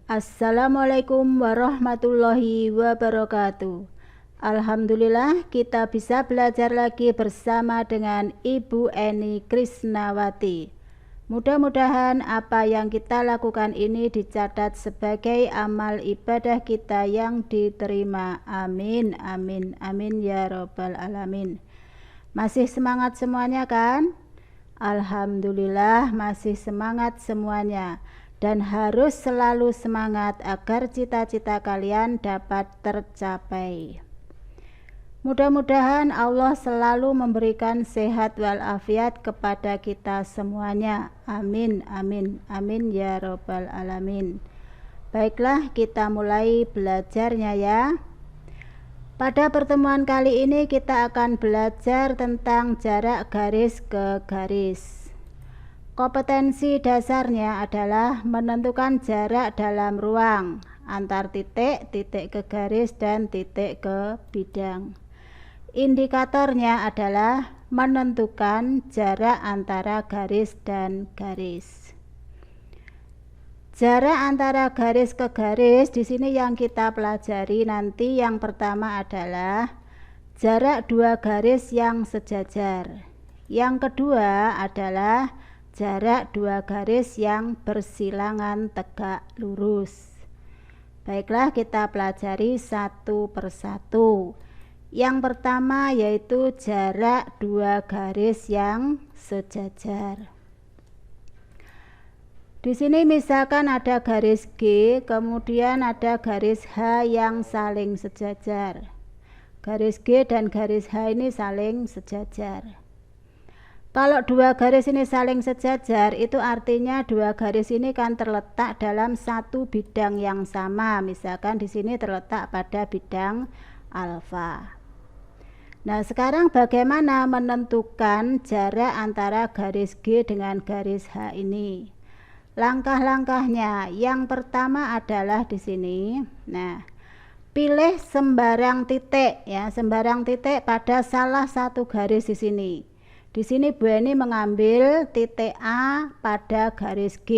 Assalamualaikum warahmatullahi wabarakatuh. Alhamdulillah kita bisa belajar lagi bersama dengan Ibu Eni Krisnawati. Mudah-mudahan apa yang kita lakukan ini dicatat sebagai amal ibadah kita yang diterima. Amin, amin, amin ya robbal alamin. Masih semangat semuanya kan? Alhamdulillah masih semangat semuanya. Dan harus selalu semangat agar cita-cita kalian dapat tercapai. Mudah-mudahan Allah selalu memberikan sehat walafiat kepada kita semuanya. Amin, amin, amin ya robbal alamin. Baiklah, kita mulai belajarnya ya. Pada pertemuan kali ini kita akan belajar tentang jarak garis ke garis. Kompetensi dasarnya adalah menentukan jarak dalam ruang antar titik, titik ke garis, dan titik ke bidang. Indikatornya adalah menentukan jarak antara garis dan garis. Jarak antara garis ke garis di sini yang kita pelajari nanti yang pertama adalah jarak dua garis yang sejajar. Yang kedua adalah jarak dua garis yang bersilangan tegak lurus. Baiklah, kita pelajari satu persatu. Yang pertama yaitu jarak dua garis yang sejajar. Di sini misalkan ada garis G, kemudian ada garis H yang saling sejajar. Garis G dan garis H ini saling sejajar. Kalau dua garis ini saling sejajar, itu artinya dua garis ini kan terletak dalam satu bidang yang sama. Misalkan di sini terletak pada bidang alfa. Nah, sekarang bagaimana menentukan jarak antara garis G dengan garis H ini? Langkah-langkahnya, yang pertama adalah di sini. Nah, pilih sembarang titik ya, sembarang titik pada salah satu garis di sini. Di sini Bu Eni mengambil titik A pada garis G.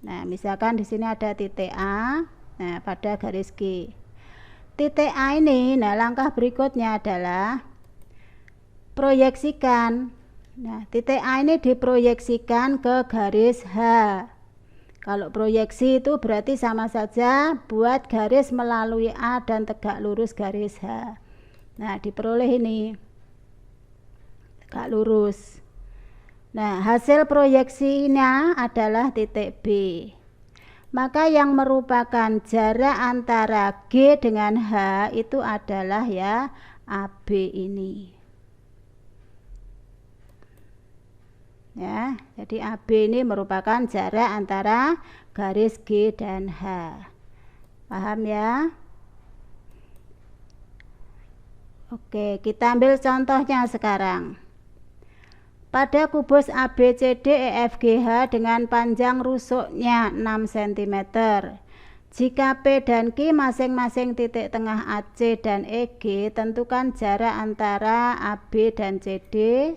Nah, misalkan di sini ada titik A, nah pada garis G. Titik A ini, nah langkah berikutnya adalah proyeksikan. Nah, titik A ini diproyeksikan ke garis H. Kalau proyeksi itu berarti sama saja buat garis melalui A dan tegak lurus garis H. Nah, diperoleh ini tegak lurus. Nah, hasil proyeksinya adalah titik B. Maka yang merupakan jarak antara G dengan H itu adalah ya AB ini. Ya, jadi AB ini merupakan jarak antara garis G dan H. Paham ya? Oke, kita ambil contohnya sekarang. Pada kubus ABCDEFGH dengan panjang rusuknya 6 cm. Jika P dan Q masing-masing titik tengah AC dan EG, tentukan jarak antara AB dan CD,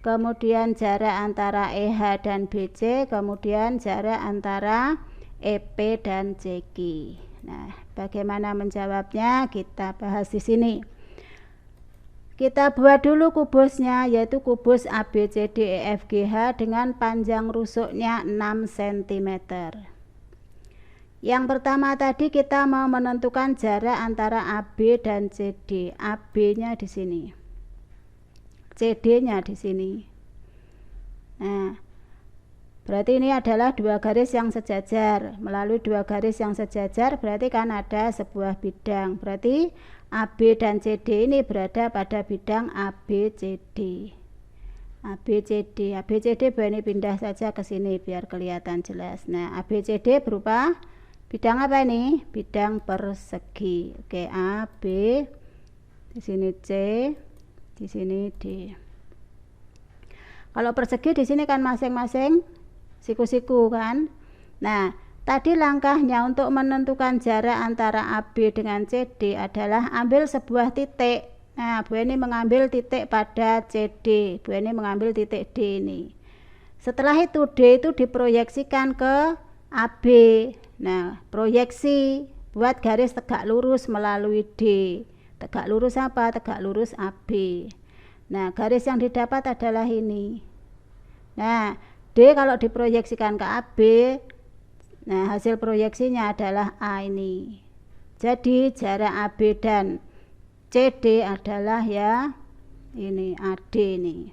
kemudian jarak antara EH dan BC, kemudian jarak antara EP dan CQ. Nah, bagaimana menjawabnya? Kita bahas di sini. Kita buat dulu kubusnya, yaitu kubus ABCDEFGH dengan panjang rusuknya 6 cm. Yang pertama tadi kita mau menentukan jarak antara AB dan CD. AB-nya di sini. CD-nya di sini. Nah, berarti ini adalah dua garis yang sejajar. Melalui dua garis yang sejajar berarti kan ada sebuah bidang. Berarti AB dan CD ini berada pada bidang ABCD. ABCD, ABCD ini pindah saja ke sini biar kelihatan jelas. Nah, ABCD berupa bidang apa ini? Bidang persegi. Oke, A, B, di sini C, di sini D. Kalau persegi di sini kan masing-masing siku-siku kan. Nah, tadi langkahnya untuk menentukan jarak antara AB dengan CD adalah ambil sebuah titik. Nah, Bu Eni mengambil titik pada CD. Bu Eni mengambil titik D ini. Setelah itu D itu diproyeksikan ke AB. Nah, proyeksi buat garis tegak lurus melalui D. Tegak lurus apa? Tegak lurus AB. Nah, garis yang didapat adalah ini. Nah, D kalau diproyeksikan ke AB, nah hasil proyeksinya adalah A ini. Jadi jarak AB dan CD adalah ya ini AD nih.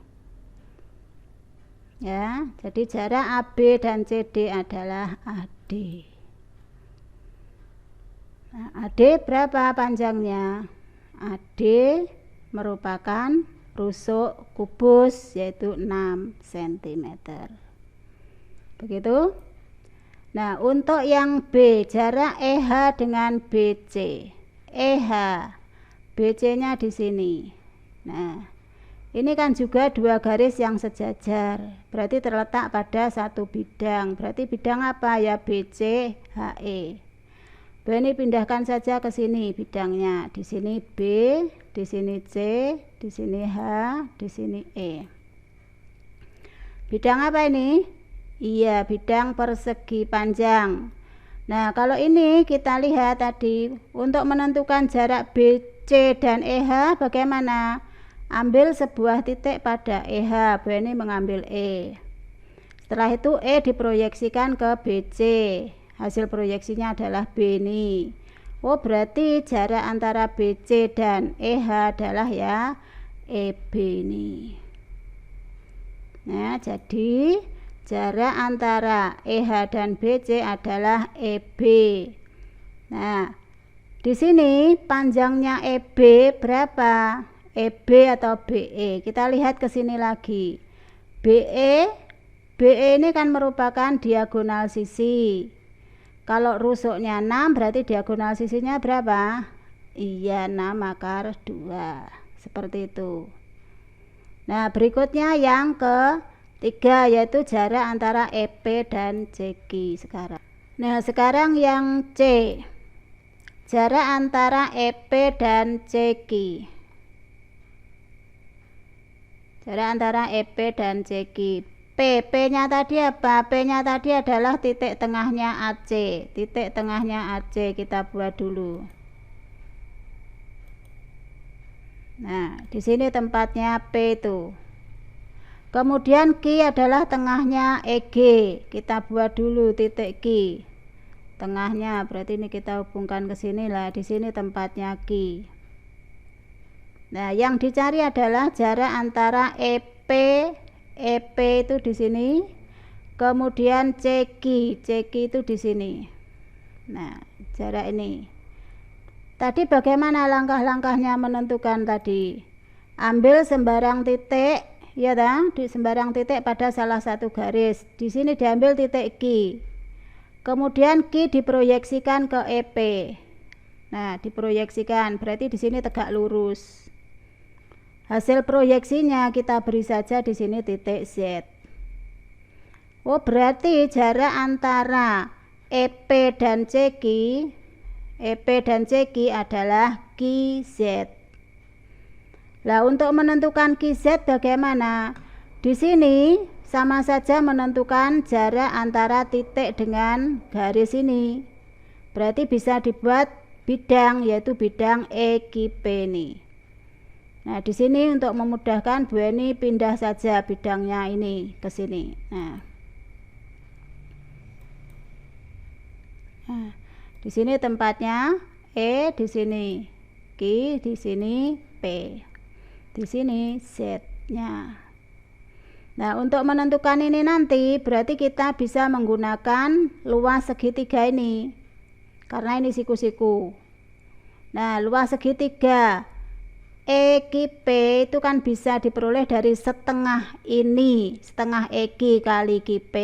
Ya, jadi jarak AB dan CD adalah AD. Nah, AD berapa panjangnya? AD merupakan rusuk kubus yaitu 6 cm. Begitu? Nah, untuk yang B, jarak EH dengan BC. EH, BC-nya di sini. Nah, ini kan juga dua garis yang sejajar. Berarti terletak pada satu bidang. Berarti bidang apa ya? BC, HE. Ini pindahkan saja ke sini bidangnya. Di sini B, di sini C, di sini H, di sini E. Bidang apa ini? Iya, bidang persegi panjang. Nah, kalau ini kita lihat tadi untuk menentukan jarak BC dan EH bagaimana? Ambil sebuah titik pada EH, ini mengambil E. Setelah itu E diproyeksikan ke BC. Hasil proyeksinya adalah B ini. Oh, berarti jarak antara BC dan EH adalah ya EB ini. Nah, jadi jarak antara EH dan BC adalah EB. Nah, di sini panjangnya EB berapa? EB atau BE. Kita lihat ke sini lagi. BE ini kan merupakan diagonal sisi. Kalau rusuknya 6 berarti diagonal sisinya berapa? Iya, 6/2. Seperti itu. Nah, berikutnya yang ketiga yaitu jarak antara EP dan CQ sekarang. Nah, sekarang yang C. Jarak antara EP dan CQ. Jarak antara EP dan CQ. P-nya tadi apa? P-nya tadi adalah titik tengahnya AC. Titik tengahnya AC kita buat dulu. Nah, di sini tempatnya P itu. Kemudian Q adalah tengahnya EG. Kita buat dulu titik Q. Tengahnya berarti ini kita hubungkan ke sini lah. Di sini tempatnya Q. Nah, yang dicari adalah jarak antara EP itu di sini, kemudian CQ itu di sini. Nah, jarak ini. Tadi bagaimana langkah-langkahnya menentukan tadi? Ambil sembarang titik, ya kan? Di sembarang titik pada salah satu garis. Di sini diambil titik Q. Kemudian Q diproyeksikan ke EP. Nah, diproyeksikan berarti di sini tegak lurus. Hasil proyeksinya kita beri saja di sini titik Z. Oh, berarti jarak antara EP dan CQ adalah QZ. Nah, untuk menentukan QZ bagaimana? Di sini sama saja menentukan jarak antara titik dengan garis ini. Berarti bisa dibuat bidang yaitu bidang EQP ini. Nah, di sini untuk memudahkan Bu Eni pindah saja bidangnya ini ke sini. Nah, di sini tempatnya E, di sini Q, di sini P, di sini Z-nya. Nah, untuk menentukan ini nanti berarti kita bisa menggunakan luas segitiga ini. Karena ini siku-siku. Nah, luas segitiga EQP itu kan bisa diperoleh dari setengah ini, setengah EQ kali QP,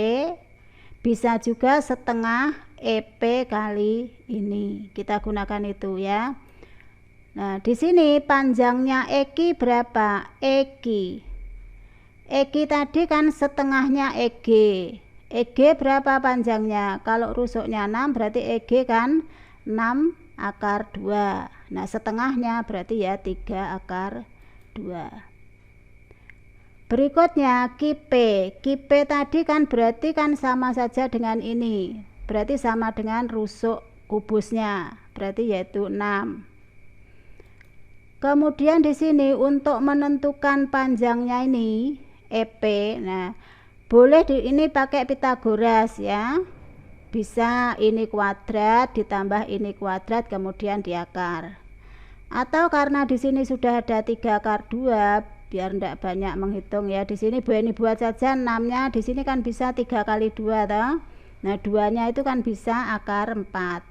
bisa juga setengah EP kali ini. Kita gunakan itu ya. Nah, di sini panjangnya EQ berapa? EQ tadi kan setengahnya EG. EG berapa panjangnya? Kalau rusuknya 6 berarti EG kan 6/2. Nah, setengahnya berarti ya 3/2. Berikutnya QP. QP tadi kan berarti kan sama saja dengan ini. berarti sama dengan rusuk kubusnya, berarti yaitu 6. Kemudian di sini untuk menentukan panjangnya ini EP, nah boleh ini pakai Pitagoras ya. Bisa ini kuadrat ditambah ini kuadrat kemudian diakar. Atau karena di sini sudah ada 3 akar 2, biar tidak banyak menghitung ya. Di sini Bu Eni buat saja 6-nya, di sini kan bisa 3 kali 2 toh. Nah, 2-nya itu kan bisa akar 4.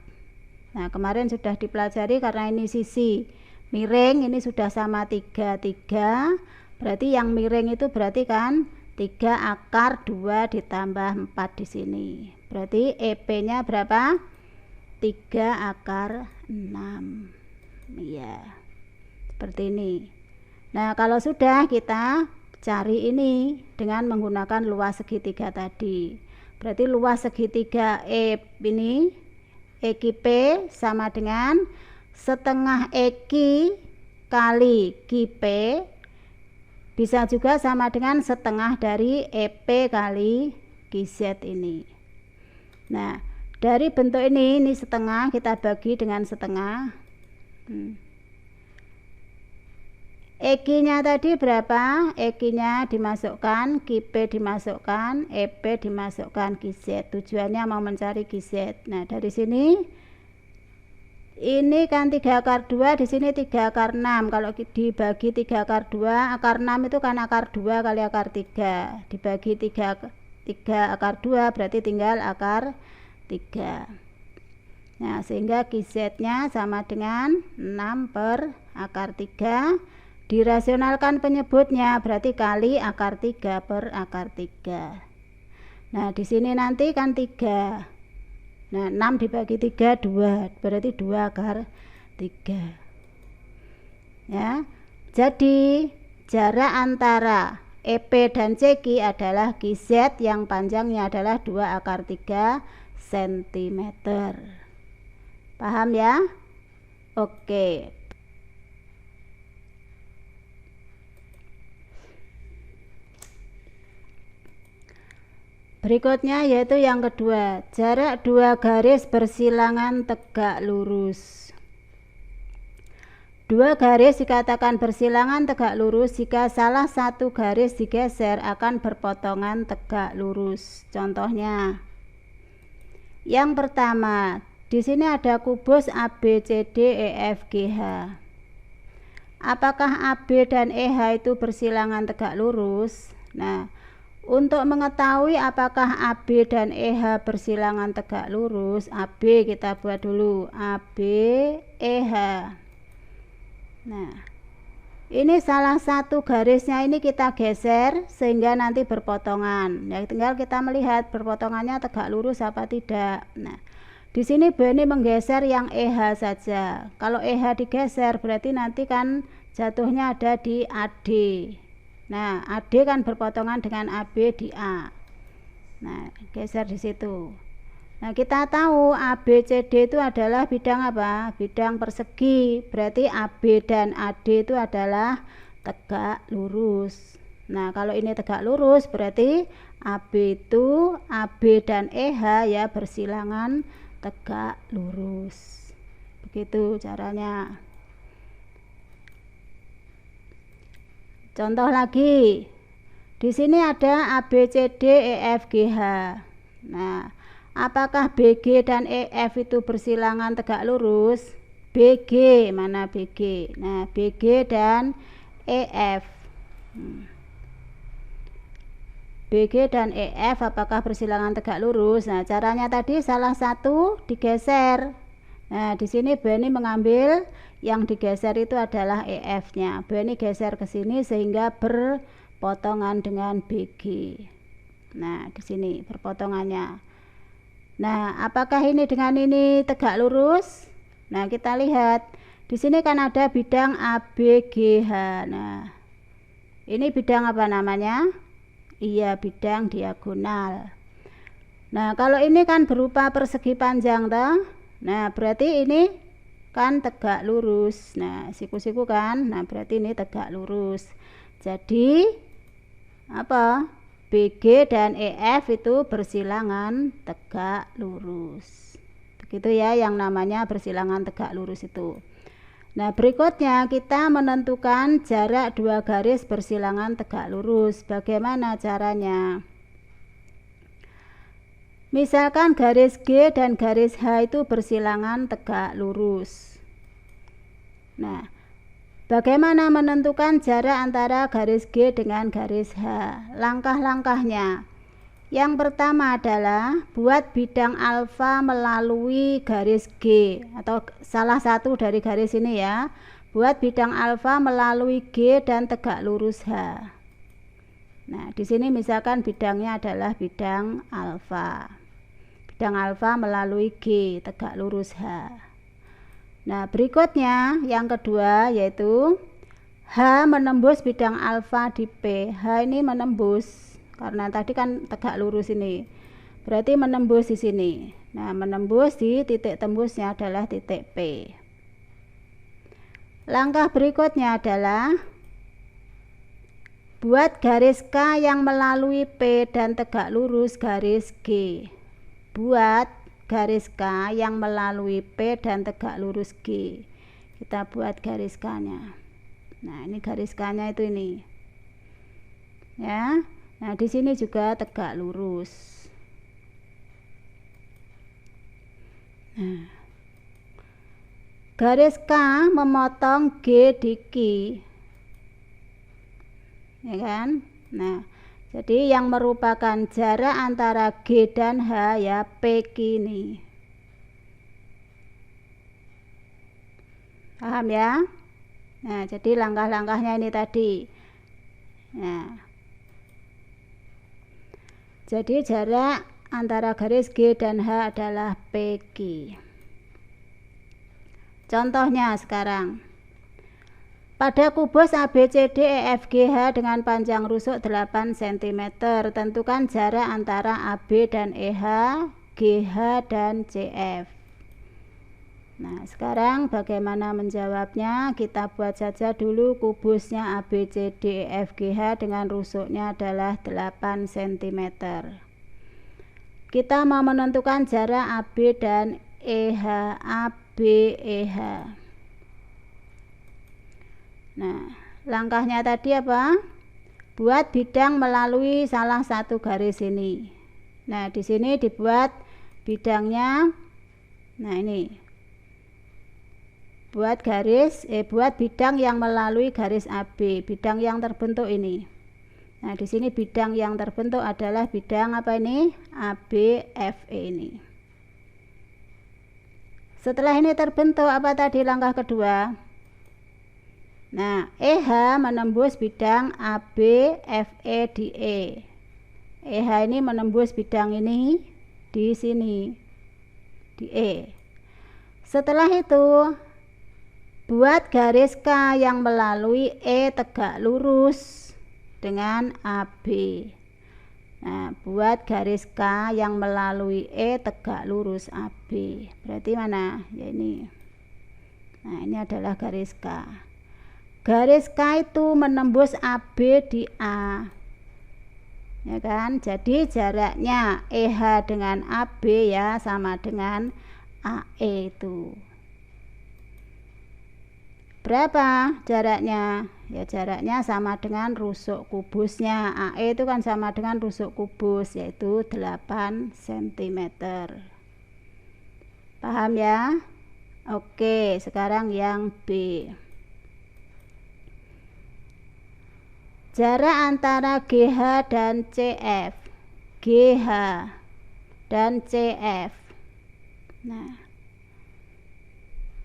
Nah, kemarin sudah dipelajari karena ini sisi miring, ini sudah sama 3, berarti yang miring itu berarti kan 3 akar 2 ditambah 4 di sini. Berarti EP-nya berapa? 3 akar 6. Iya. Seperti ini. Nah, kalau sudah kita cari ini dengan menggunakan luas segitiga tadi. Berarti luas segitiga E ini EQP sama dengan setengah EQ kali QP, bisa juga sama dengan setengah dari EP kali QZ ini. Nah, dari bentuk ini setengah kita bagi dengan setengah. EQ-nya tadi berapa? EQ-nya dimasukkan, QP dimasukkan, EP dimasukkan, QZ. Tujuannya mau mencari QZ. Nah, dari sini ini kan 3 akar 2, di sini 3 akar 6. Kalau dibagi 3 akar 2, akar 6 itu kan akar 2 kali akar 3. Dibagi 3 akar 2 berarti tinggal akar 3. Nah, sehingga QZ-nya sama dengan 6 per akar 3. Dirasionalkan penyebutnya berarti kali akar 3 per akar 3. Nah, di sini nanti kan 3. Nah, 6 dibagi 3 2, berarti 2 akar 3. Ya. Jadi jarak antara EP dan CQ adalah QZ yang panjangnya adalah 2 akar 3 cm. Paham ya? Oke. Berikutnya yaitu yang kedua, jarak 2 garis bersilangan tegak lurus. 2 garis dikatakan bersilangan tegak lurus jika salah satu garis digeser akan berpotongan tegak lurus. Contohnya, yang pertama, di sini ada kubus ABCDEFGH. Apakah AB dan EH itu bersilangan tegak lurus? Nah, untuk mengetahui apakah AB dan EH bersilangan tegak lurus, AB kita buat dulu, AB, EH. Nah, ini salah satu garisnya ini kita geser sehingga nanti berpotongan. Ya, tinggal kita melihat berpotongannya tegak lurus apa tidak. Nah, di sini Bu Eni menggeser yang EH saja. Kalau EH digeser berarti nanti kan jatuhnya ada di AD. Nah, AD kan berpotongan dengan AB di A. Nah, geser di situ. Nah, kita tahu ABCD itu adalah bidang apa? Bidang persegi. Berarti AB dan AD itu adalah tegak lurus. Nah, kalau ini tegak lurus berarti AB itu AB dan EH ya bersilangan tegak lurus. Begitu caranya. Contoh lagi, di sini ada ABCDEFGH. Nah, apakah BG dan EF itu bersilangan tegak lurus? BG, mana BG? Nah, BG dan EF. BG dan EF apakah bersilangan tegak lurus? Nah, caranya tadi salah satu digeser. Nah, di sini Bu Eni mengambil yang digeser itu adalah EF-nya. Bu Eni geser ke sini sehingga berpotongan dengan BG. Nah, di sini berpotongannya. Nah, apakah ini dengan ini tegak lurus? Nah, kita lihat. Di sini kan ada bidang ABGH. Nah, ini bidang apa namanya? Iya, bidang diagonal. Nah, kalau ini kan berupa persegi panjang toh. Nah, berarti ini kan tegak lurus. Nah, siku-siku kan. Nah, berarti ini tegak lurus. Jadi apa? BG dan EF itu bersilangan tegak lurus. Begitu ya yang namanya bersilangan tegak lurus itu. Nah, berikutnya kita menentukan jarak dua garis bersilangan tegak lurus. Bagaimana caranya? Misalkan garis G dan garis H itu bersilangan tegak lurus. Nah, bagaimana menentukan jarak antara garis G dengan garis H? Langkah-langkahnya. Yang pertama adalah buat bidang alfa melalui garis G atau salah satu dari garis ini ya. Buat bidang alfa melalui G dan tegak lurus H. Nah, di sini misalkan bidangnya adalah bidang alfa. Bidang alfa melalui G, tegak lurus H. Nah, berikutnya yang kedua yaitu H menembus bidang alfa di P. H ini menembus karena tadi kan tegak lurus ini. Berarti menembus di sini. Nah, menembus di titik tembusnya adalah titik P. Langkah berikutnya adalah buat garis K yang melalui P dan tegak lurus garis G. Buat garis K yang melalui P dan tegak lurus G. Kita buat garis K-nya. Nah, ini garis K-nya itu ini. Ya. Nah, di sini juga tegak lurus. Nah, garis K memotong G di Q. Ya kan? Nah, jadi yang merupakan jarak antara G dan H ya PQ ini. Paham ya? Nah, jadi langkah-langkahnya ini tadi. Nah, jadi jarak antara garis G dan H adalah PQ. Contohnya sekarang. Pada kubus ABCDEFGH dengan panjang rusuk 8 cm, tentukan jarak antara AB dan EH, GH dan CF. Nah, sekarang bagaimana menjawabnya? Kita buat saja dulu kubusnya ABCDEFGH dengan rusuknya adalah 8 cm. Kita mau menentukan jarak AB dan EH, AB, EH. Nah, langkahnya tadi apa? Buat bidang melalui salah satu garis ini. Nah, di sini dibuat bidangnya. Nah, ini. Buat bidang yang melalui garis AB, bidang yang terbentuk ini. Nah, di sini bidang yang terbentuk adalah bidang apa ini? ABFE ini. Setelah ini terbentuk apa tadi langkah kedua? Nah, EH menembus bidang AB, FE di E. EH ini menembus bidang ini di sini, di E. Setelah itu, buat garis K yang melalui E tegak lurus dengan AB. Nah, buat garis K yang melalui E tegak lurus AB. Berarti mana? Ya ini. Nah, ini adalah garis K. Garis K itu menembus AB di A. Ya kan? Jadi jaraknya EH dengan AB ya sama dengan AE itu. Berapa jaraknya? Ya jaraknya sama dengan rusuk kubusnya. AE itu kan sama dengan rusuk kubus yaitu 8 cm. Paham ya? Oke, sekarang yang B. Jarak antara GH dan CF. GH dan CF. Nah,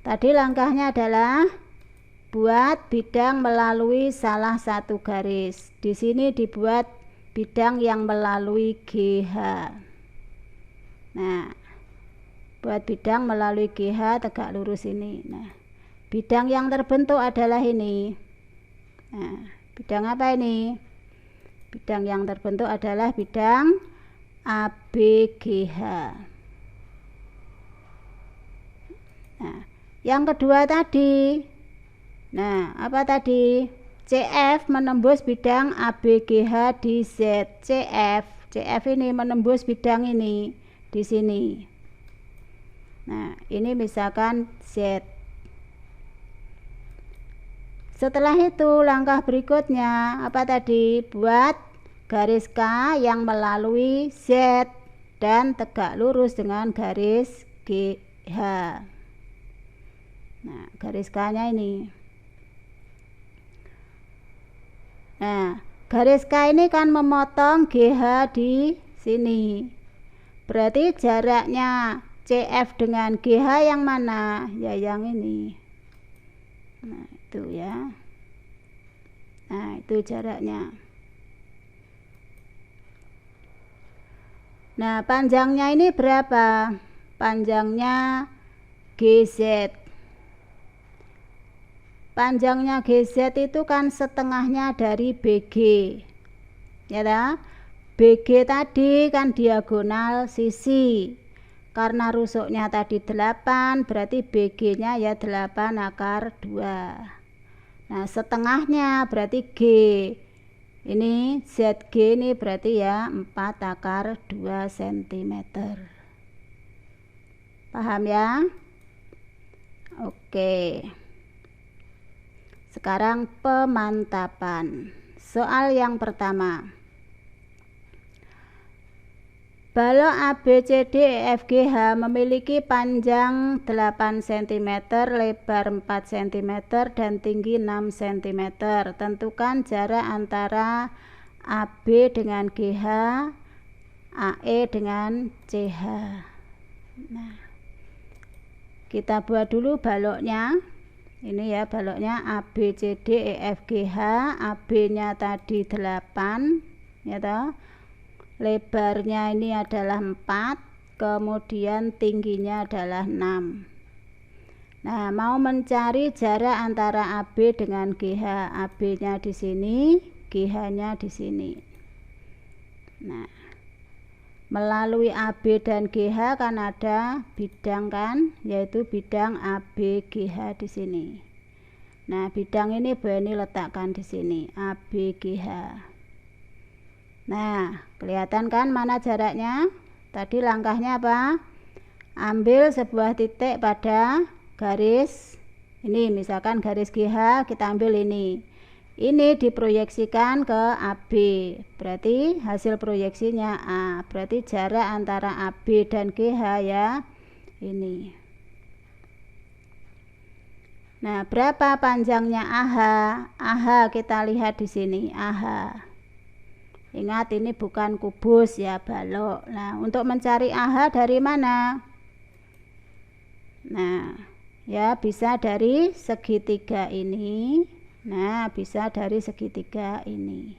tadi langkahnya adalah buat bidang melalui salah satu garis. Di sini dibuat bidang yang melalui GH. Nah, buat bidang melalui GH tegak lurus ini. Nah, bidang yang terbentuk adalah ini. Nah, bidang apa ini? Bidang yang terbentuk adalah bidang ABGH. Nah, yang kedua tadi. Nah, apa tadi? CF menembus bidang ABGH di Z. CF ini menembus bidang ini di sini. Nah, ini misalkan Z. Setelah itu langkah berikutnya apa tadi? Buat garis K yang melalui Z dan tegak lurus dengan garis GH. Nah, garis K-nya ini. Nah, garis K ini kan memotong GH di sini. Berarti jaraknya CF dengan GH yang mana? Ya yang ini. Nah, itu ya. Nah, itu jaraknya. Nah, panjangnya ini berapa? Panjangnya GZ. Panjangnya GZ itu kan setengahnya dari BG. Ya dah? BG tadi kan diagonal sisi. Karena rusuknya tadi 8, berarti BG-nya ya 8 akar 2. Nah, setengahnya berarti G. Ini ZG ini berarti ya 4 akar 2 cm. Paham ya? Oke. Sekarang pemantapan. Soal yang pertama. Balok ABCDEFGH memiliki panjang 8 cm, lebar 4 cm, dan tinggi 6 cm. Tentukan jarak antara AB dengan GH, AE dengan CH. Nah, kita buat dulu baloknya. Ini ya baloknya ABCDEFGH, AB-nya tadi 8, ya toh. Lebarnya ini adalah 4, kemudian tingginya adalah 6. Nah, mau mencari jarak antara AB dengan GH. AB-nya di sini, GH-nya di sini. Nah, melalui AB dan GH kan ada bidang kan, yaitu bidang ABGH di sini. Nah, bidang ini Bu Eni letakkan di sini, ABGH. Nah, kelihatan kan mana jaraknya? Tadi langkahnya apa? Ambil sebuah titik pada garis ini, misalkan garis GH, kita ambil ini. Ini diproyeksikan ke AB, berarti hasil proyeksinya A. Berarti jarak antara AB dan GH ya ini. Nah, berapa panjangnya AH? AH kita lihat di sini, AH. Ingat ini bukan kubus ya, balok. Nah, untuk mencari AH dari mana? Nah, ya bisa dari segitiga ini. Nah, bisa dari segitiga ini.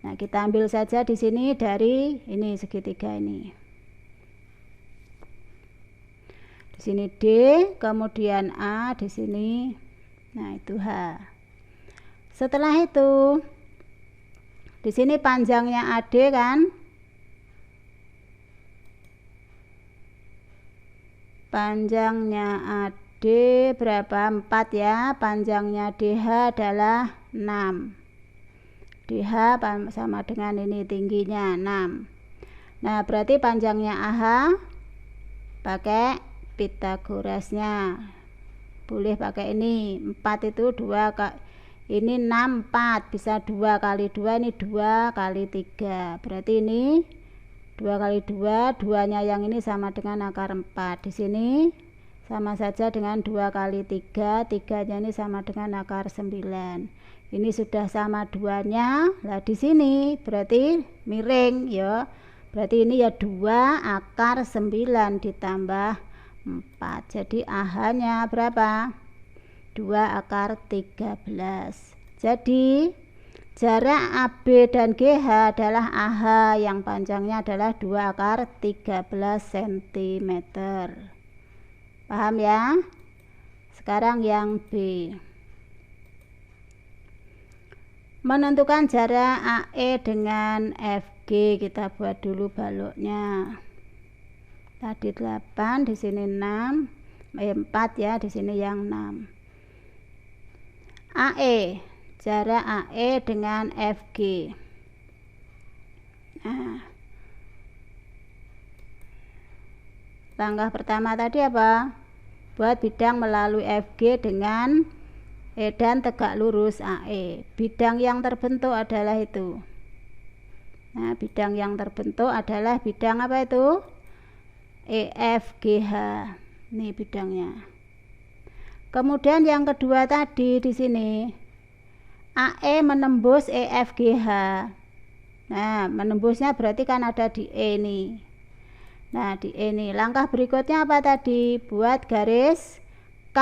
Nah, kita ambil saja di sini dari ini segitiga ini. Di sini D, kemudian A di sini. Nah, itu H. Setelah itu di sini panjangnya AD kan? Panjangnya AD berapa? 4 ya. Panjangnya DH adalah 6. DH sama dengan ini tingginya 6. Nah, berarti panjangnya AH pakai Pitagorasnya. Boleh pakai ini. 4 itu 2 ini 6, 4 bisa 2 kali 2, ini 2 kali 3, berarti ini 2 kali 2, 2 nya yang ini sama dengan akar 4. Di sini sama saja dengan 2 kali 3, 3 nya ini sama dengan akar 9. Ini sudah sama 2 nya. Lah di sini berarti miring ya. Berarti ini ya 2 akar 9 ditambah 4. Jadi AH nya berapa? 2 akar 13. Jadi jarak AB dan GH adalah AH yang panjangnya adalah 2 akar 13 cm. Paham ya? Sekarang yang B. Menentukan jarak AE dengan FG. Kita buat dulu baloknya. Tadi 8, di sini 4 ya, di sini yang 6. AE, jarak AE dengan FG. Nah, langkah pertama tadi apa? Buat bidang melalui FG dengan E dan tegak lurus AE. Bidang yang terbentuk adalah itu. Nah, bidang yang terbentuk adalah bidang apa itu? EFGH. Ini bidangnya. Kemudian yang kedua tadi di sini AE menembus EFGH. Nah, menembusnya berarti kan ada di E nih. Nah, di E nih. Langkah berikutnya apa tadi? Buat garis K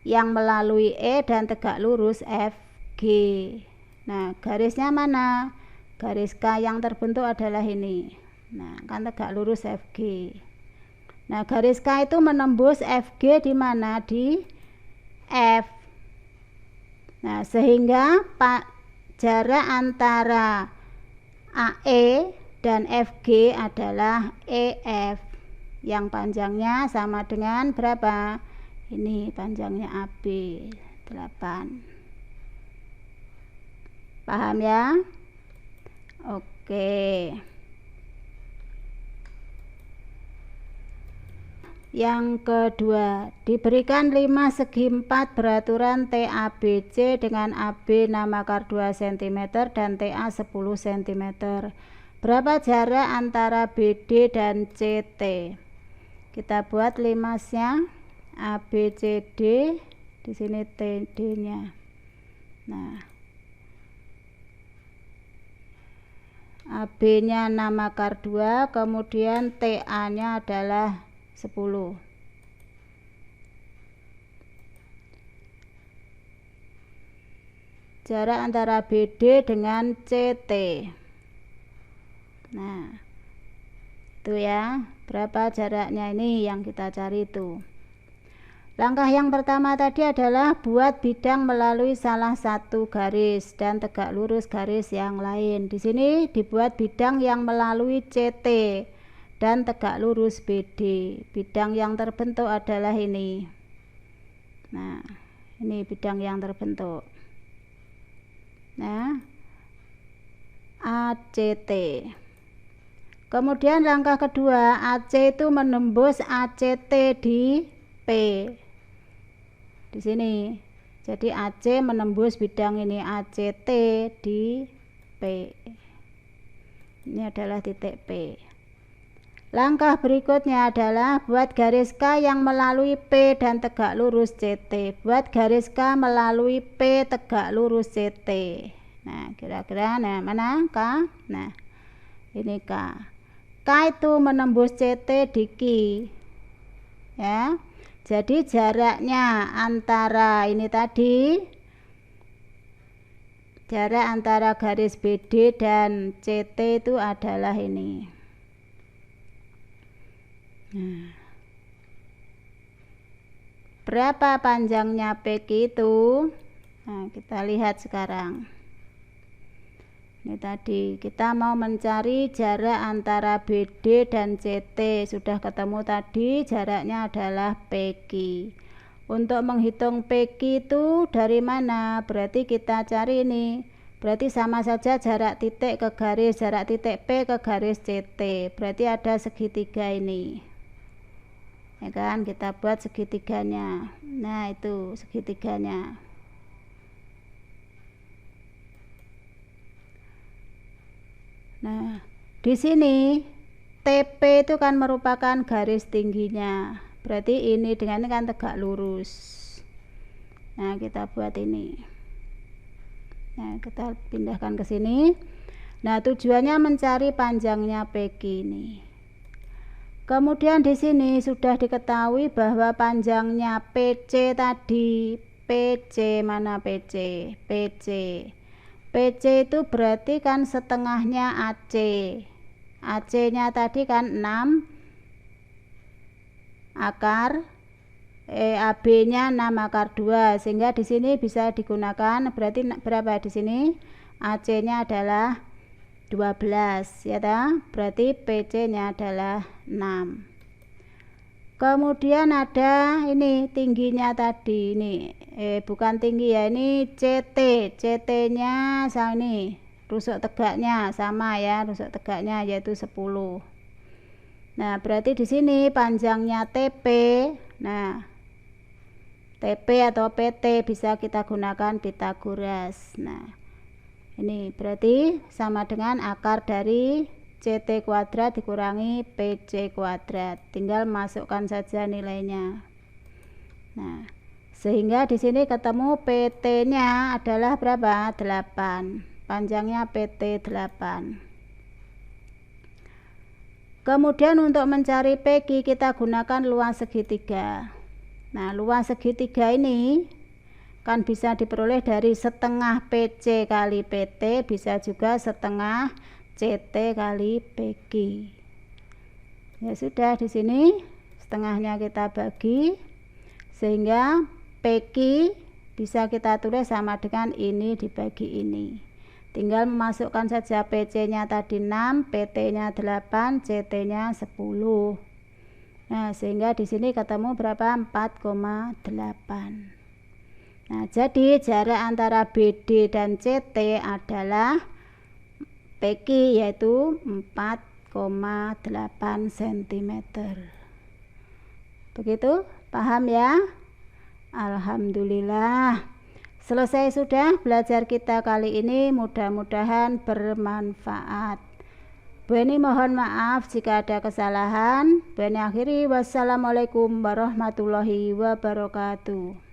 yang melalui E dan tegak lurus FG. Nah, garisnya mana? Garis K yang terbentuk adalah ini. Nah, kan tegak lurus FG. Nah, garis K itu menembus FG di mana? Di F. Nah, sehingga jarak antara AE dan FG adalah EF yang panjangnya sama dengan berapa? Ini panjangnya AB 8. Paham ya? Oke. Yang kedua, diberikan 5 segi 4 beraturan TABC dengan AB 6 akar 2 cm dan TA 10 cm. Berapa jarak antara BD dan CT? Kita buat 5-nya. ABCD, di sini TD-nya. Nah, AB-nya 6 akar 2, kemudian TA-nya adalah 10. Jarak antara BD dengan CT. Nah, itu ya, berapa jaraknya ini yang kita cari itu. Langkah yang pertama tadi adalah buat bidang melalui salah satu garis dan tegak lurus garis yang lain. Di sini dibuat bidang yang melalui CT dan tegak lurus BD. Bidang yang terbentuk adalah ini. Nah, ini bidang yang terbentuk. Nah, ACT. Kemudian langkah kedua, AC itu menembus ACT di P. Di sini. Jadi AC menembus bidang ini ACT di P. Ini adalah titik P. Langkah berikutnya adalah buat garis K yang melalui P dan tegak lurus CT. Buat garis K melalui P tegak lurus CT. Nah, kira-kira mana K? Nah, ini K. K itu menembus CT di Q. Ya. Jadi jaraknya antara ini tadi, jarak antara garis BD dan CT itu adalah ini. Nah, berapa panjangnya PQ itu? Nah, kita lihat sekarang. Ini tadi kita mau mencari jarak antara BD dan CT. Sudah ketemu tadi, jaraknya adalah PQ. Untuk menghitung PQ itu dari mana? Berarti kita cari ini. Berarti sama saja jarak titik ke garis, jarak titik P ke garis CT. Berarti ada segitiga ini. Ya kan, kita buat segitiganya. Nah, itu segitiganya. Nah, di sini TP itu kan merupakan garis tingginya. Berarti ini dengan ini kan tegak lurus. Nah, kita buat ini. Nah, kita pindahkan ke sini. Nah, tujuannya mencari panjangnya PQ ini. Kemudian di sini sudah diketahui bahwa panjangnya PC tadi, PC mana PC? PC. PC itu berarti kan setengahnya AC. AC-nya tadi kan 6 akar AB-nya 6 akar 2, sehingga di sini bisa digunakan berarti berapa di sini? AC-nya adalah 12 ya ta? Berarti PC-nya adalah 6. Kemudian ada ini tingginya tadi ini bukan tinggi ya, ini CT. CT-nya sama ini. Rusuk tegaknya sama ya, rusuk tegaknya yaitu 10. Nah, berarti di sini panjangnya TP. Nah, TP atau PT bisa kita gunakan Pythagoras. Nah, ini berarti sama dengan akar dari CT kuadrat dikurangi PC kuadrat. Tinggal masukkan saja nilainya. Nah, sehingga di sini ketemu PT-nya adalah berapa? 8. Panjangnya PT 8. Kemudian untuk mencari PQ kita gunakan luas segitiga. Nah, luas segitiga ini kan bisa diperoleh dari setengah PC kali PT, bisa juga setengah CT kali PQ. Ya sudah, di sini setengahnya kita bagi sehingga PQ bisa kita tulis sama dengan ini dibagi ini. Tinggal memasukkan saja PC-nya tadi 6, PT-nya 8, CT-nya 10. Nah, sehingga di sini ketemu berapa? 4,8. Nah, jadi jarak antara BD dan CT adalah PQ yaitu 4,8 cm. Begitu? Paham ya? Alhamdulillah. Selesai sudah belajar kita kali ini, mudah-mudahan bermanfaat. Bu Eni mohon maaf jika ada kesalahan. Bu Eni akhiri, wassalamualaikum warahmatullahi wabarakatuh.